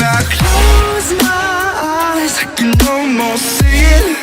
I close my eyes, I can almost see it.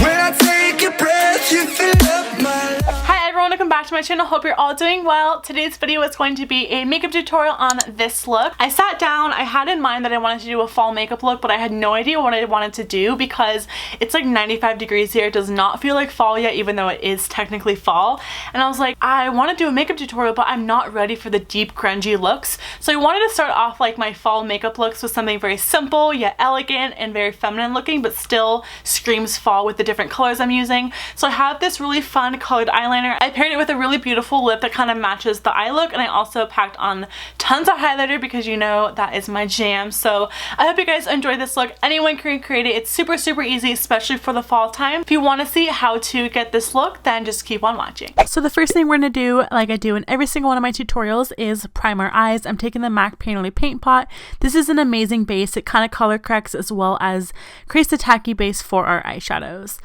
When I take a breath, you fill up my life. Hi everyone, welcome back to my channel. Hope you're all doing well. Today's video is going to be a makeup tutorial on this look. I sat down, I had in mind that I wanted to do a fall makeup look, but I had no idea what I wanted to do because it's like 95 degrees here. It does not feel like fall yet, even though it is technically fall. And I was like, I want to do a makeup tutorial, but I'm not ready for the deep grungy looks. So I wanted to start off like my fall makeup looks with something very simple yet elegant and very feminine looking, but still screams fall with the different colors I'm using. So I have this really fun colored eyeliner. I paired it with a really beautiful lip that kind of matches the eye look, and I also packed on tons of highlighter because you know that is my jam. So I hope you guys enjoy this look. Anyone can create it. It's super easy, especially for the fall time. If you want to see how to get this look, then just keep on watching. So the first thing we're going to do, like I do in every single one of my tutorials, is prime our eyes. I'm taking the MAC Painterly Paint Pot. This is an amazing base. It kind of color corrects as well as creates a tacky base for our eyeshadows.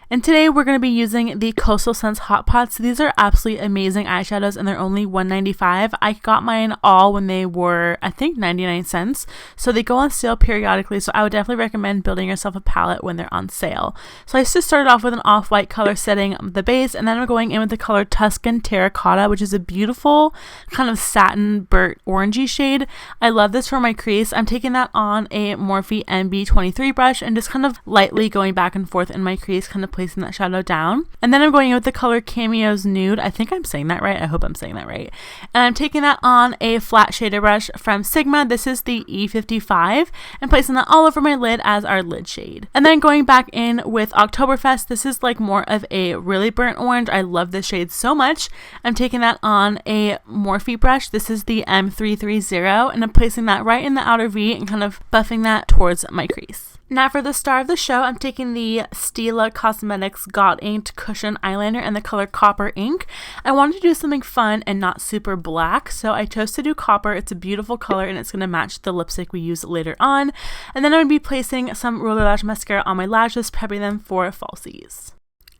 And today we're going to be using the Coastal Scents Hot Pots. These are absolutely amazing eyeshadows and they're only $1.95. I got mine all when they were, I think, 99 cents. So they go on sale periodically, so I would definitely recommend building yourself a palette when they're on sale. So I just started off with an off-white color setting the base, and then I'm going in with the color Tuscan Terracotta, which is a beautiful kind of satin burnt orangey shade. I love this for my crease. I'm taking that on a Morphe MB23 brush and just kind of lightly going back and forth in my crease, kind of placing that shadow down. And then I'm going in with the color Cameo's Nude. I think I'm saying that right. I hope I'm saying that right. And I'm taking that on a flat shader brush from Sigma. This is the E55, and placing that all over my lid as our lid shade. And then going back in with Oktoberfest. This is like more of a really burnt orange. I love this shade so much. I'm taking that on a Morphe brush. This is the M330, and I'm placing that right in the outer V and kind of buffing that towards my crease. Now for the star of the show, I'm taking the Stila Cosmetics God Inked Cushion Eyeliner in the color Copper Ink. I wanted to do something fun and not super black, so I chose to do copper. It's a beautiful color and it's going to match the lipstick we use later on. And then I'm going to be placing some Roller Lash Mascara on my lashes, prepping them for falsies.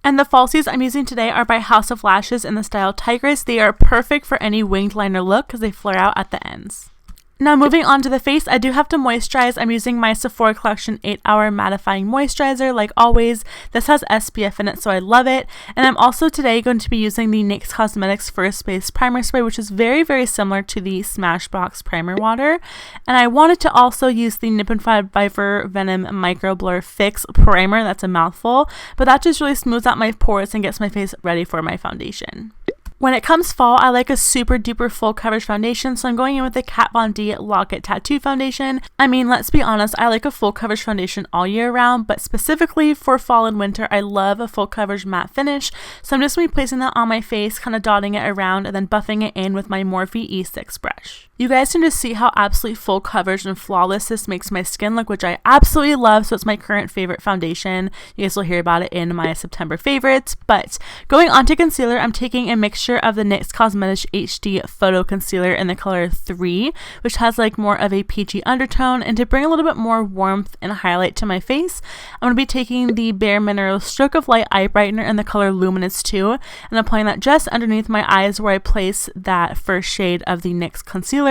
And the falsies I'm using today are by House of Lashes in the style Tigress. They are perfect for any winged liner look because they flare out at the ends. Now moving on to the face, I do have to moisturize. I'm using my Sephora Collection 8-Hour Mattifying Moisturizer like always. This has SPF in it, so I love it. And I'm also today going to be using the NYX Cosmetics First Base Primer Spray, which is very similar to the Smashbox Primer Water. And I wanted to also use the Nip and Fiber Venom Micro Blur Fix Primer. That's a mouthful, but that just really smooths out my pores and gets my face ready for my foundation. When it comes fall, I like a super duper full coverage foundation, so I'm going in with the Kat Von D Lock It Tattoo Foundation. I mean, let's be honest, I like a full coverage foundation all year round, but specifically for fall and winter, I love a full coverage matte finish. So I'm just going to be placing that on my face, kind of dotting it around and then buffing it in with my Morphe E6 brush. You guys can just see how absolutely full coverage and flawless this makes my skin look, which I absolutely love. So it's my current favorite foundation. You guys will hear about it in my September favorites. But going on to concealer, I'm taking a mixture of the NYX Cosmetics HD Photo Concealer in the color 3, which has like more of a peachy undertone. And to bring a little bit more warmth and highlight to my face, I'm going to be taking the Bare Minerals Stroke of Light Eye Brightener in the color Luminous 2, and applying that just underneath my eyes where I place that first shade of the NYX concealer,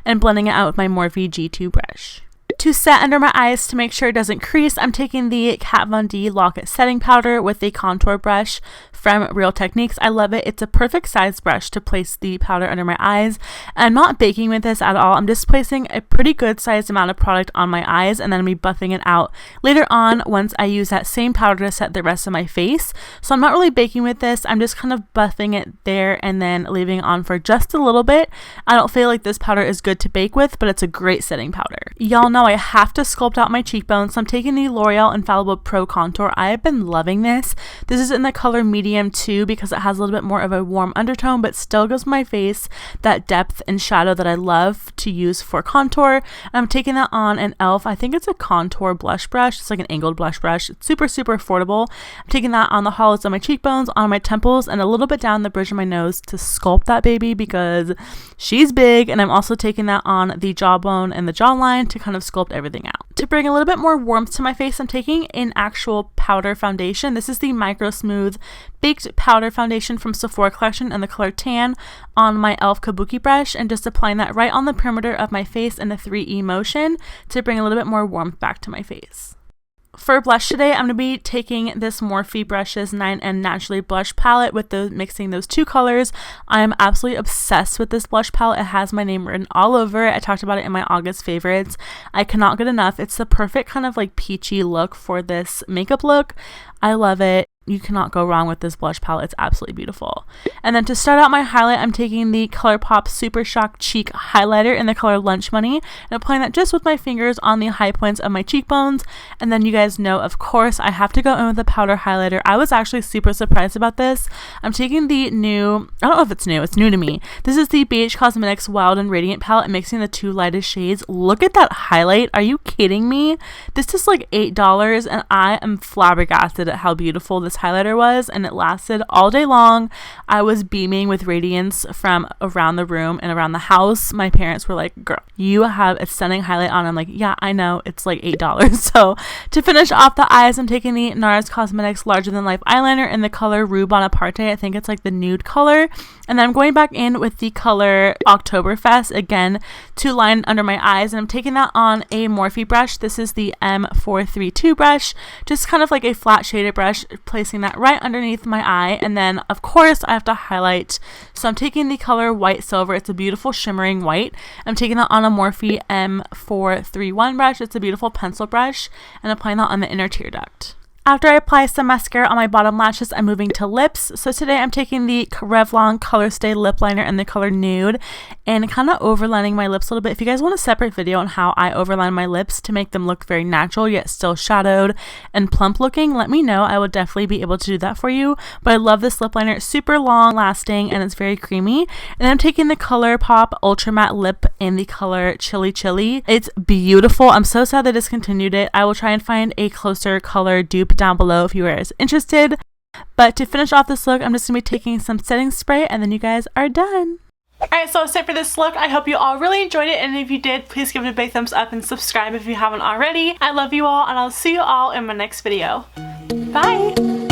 and blending it out with my Morphe G2 brush. To set under my eyes to make sure it doesn't crease, I'm taking the Kat Von D Lock It Setting Powder with a contour brush from Real Techniques. I love it. It's a perfect size brush to place the powder under my eyes. I'm not baking with this at all. I'm just placing a pretty good sized amount of product on my eyes, and then I'm going to be buffing it out later on once I use that same powder to set the rest of my face. So I'm not really baking with this. I'm just kind of buffing it there and then leaving it on for just a little bit. I don't feel like this powder is good to bake with, but it's a great setting powder. Y'all know I have to sculpt out my cheekbones, so I'm taking the L'Oreal Infallible Pro Contour. I have been loving this. This is in the color Medium 2 because it has a little bit more of a warm undertone, but still gives my face that depth and shadow that I love to use for contour. And I'm taking that on an e.l.f. I think it's a contour blush brush. It's like an angled blush brush. It's super affordable. I'm taking that on the hollows of my cheekbones, on my temples, and a little bit down the bridge of my nose to sculpt that baby because she's big. And I'm also taking that on the jawbone and the jawline to kind of sculpt everything out. To bring a little bit more warmth to my face, I'm taking an actual powder foundation. This is the Micro Smooth Baked Powder Foundation from Sephora collection in the color Tan on my e.l.f. Kabuki brush, and just applying that right on the perimeter of my face in a 3E motion to bring a little bit more warmth back to my face. For blush today, I'm going to be taking this Morphe Brushes 9N Naturally Blush Palette with mixing those two colors. I am absolutely obsessed with this blush palette. It has my name written all over it. I talked about it in my August favorites. I cannot get enough. It's the perfect kind of like peachy look for this makeup look. I love it. You cannot go wrong with this blush palette. It's absolutely beautiful. And then to start out my highlight, I'm taking the ColourPop Super Shock Cheek Highlighter in the color Lunch Money and applying that just with my fingers on the high points of my cheekbones. And then you guys know, of course, I have to go in with a powder highlighter. I was actually super surprised about this. I'm taking the new, I don't know if it's new to me. This is the BH Cosmetics Wild and Radiant palette and mixing the two lightest shades. Look at that highlight. Are you kidding me? This is like $8 and I am flabbergasted at how beautiful this highlighter was, and it lasted all day long. I was beaming with radiance from around the room and around the house. My parents were like, girl, you have a stunning highlight on. I'm like, yeah, I know, it's like $8. So to finish off the eyes, I'm taking the NARS Cosmetics Larger Than Life eyeliner in the color Rue Bonaparte. I think it's like the nude color. And then I'm going back in with the color Oktoberfest again to line under my eyes, and I'm taking that on a Morphe brush. This is the M432 brush, just kind of like a flat shaded brush, placing that right underneath my eye. And then of course I have to highlight, so I'm taking the color White Silver. It's a beautiful shimmering white. I'm taking that on a Morphe M431 brush. It's a beautiful pencil brush, and applying that on the inner tear duct. After I apply some mascara on my bottom lashes, I'm moving to lips. So today I'm taking the Revlon Color Stay Lip Liner in the color Nude and kind of overlining my lips a little bit. If you guys want a separate video on how I overline my lips to make them look very natural yet still shadowed and plump looking, let me know. I will definitely be able to do that for you. But I love this lip liner. It's super long lasting and it's very creamy. And then I'm taking the ColourPop Ultra Matte Lip in the color Chili Chili. It's beautiful. I'm so sad they discontinued it. I will try and find a closer color dupe down below if you are interested. But to finish off this look, I'm just gonna be taking some setting spray, and then you guys are done. Alright, so that's it for this look. I hope you all really enjoyed it, and if you did, please give it a big thumbs up and subscribe if you haven't already. I love you all, and I'll see you all in my next video. Bye!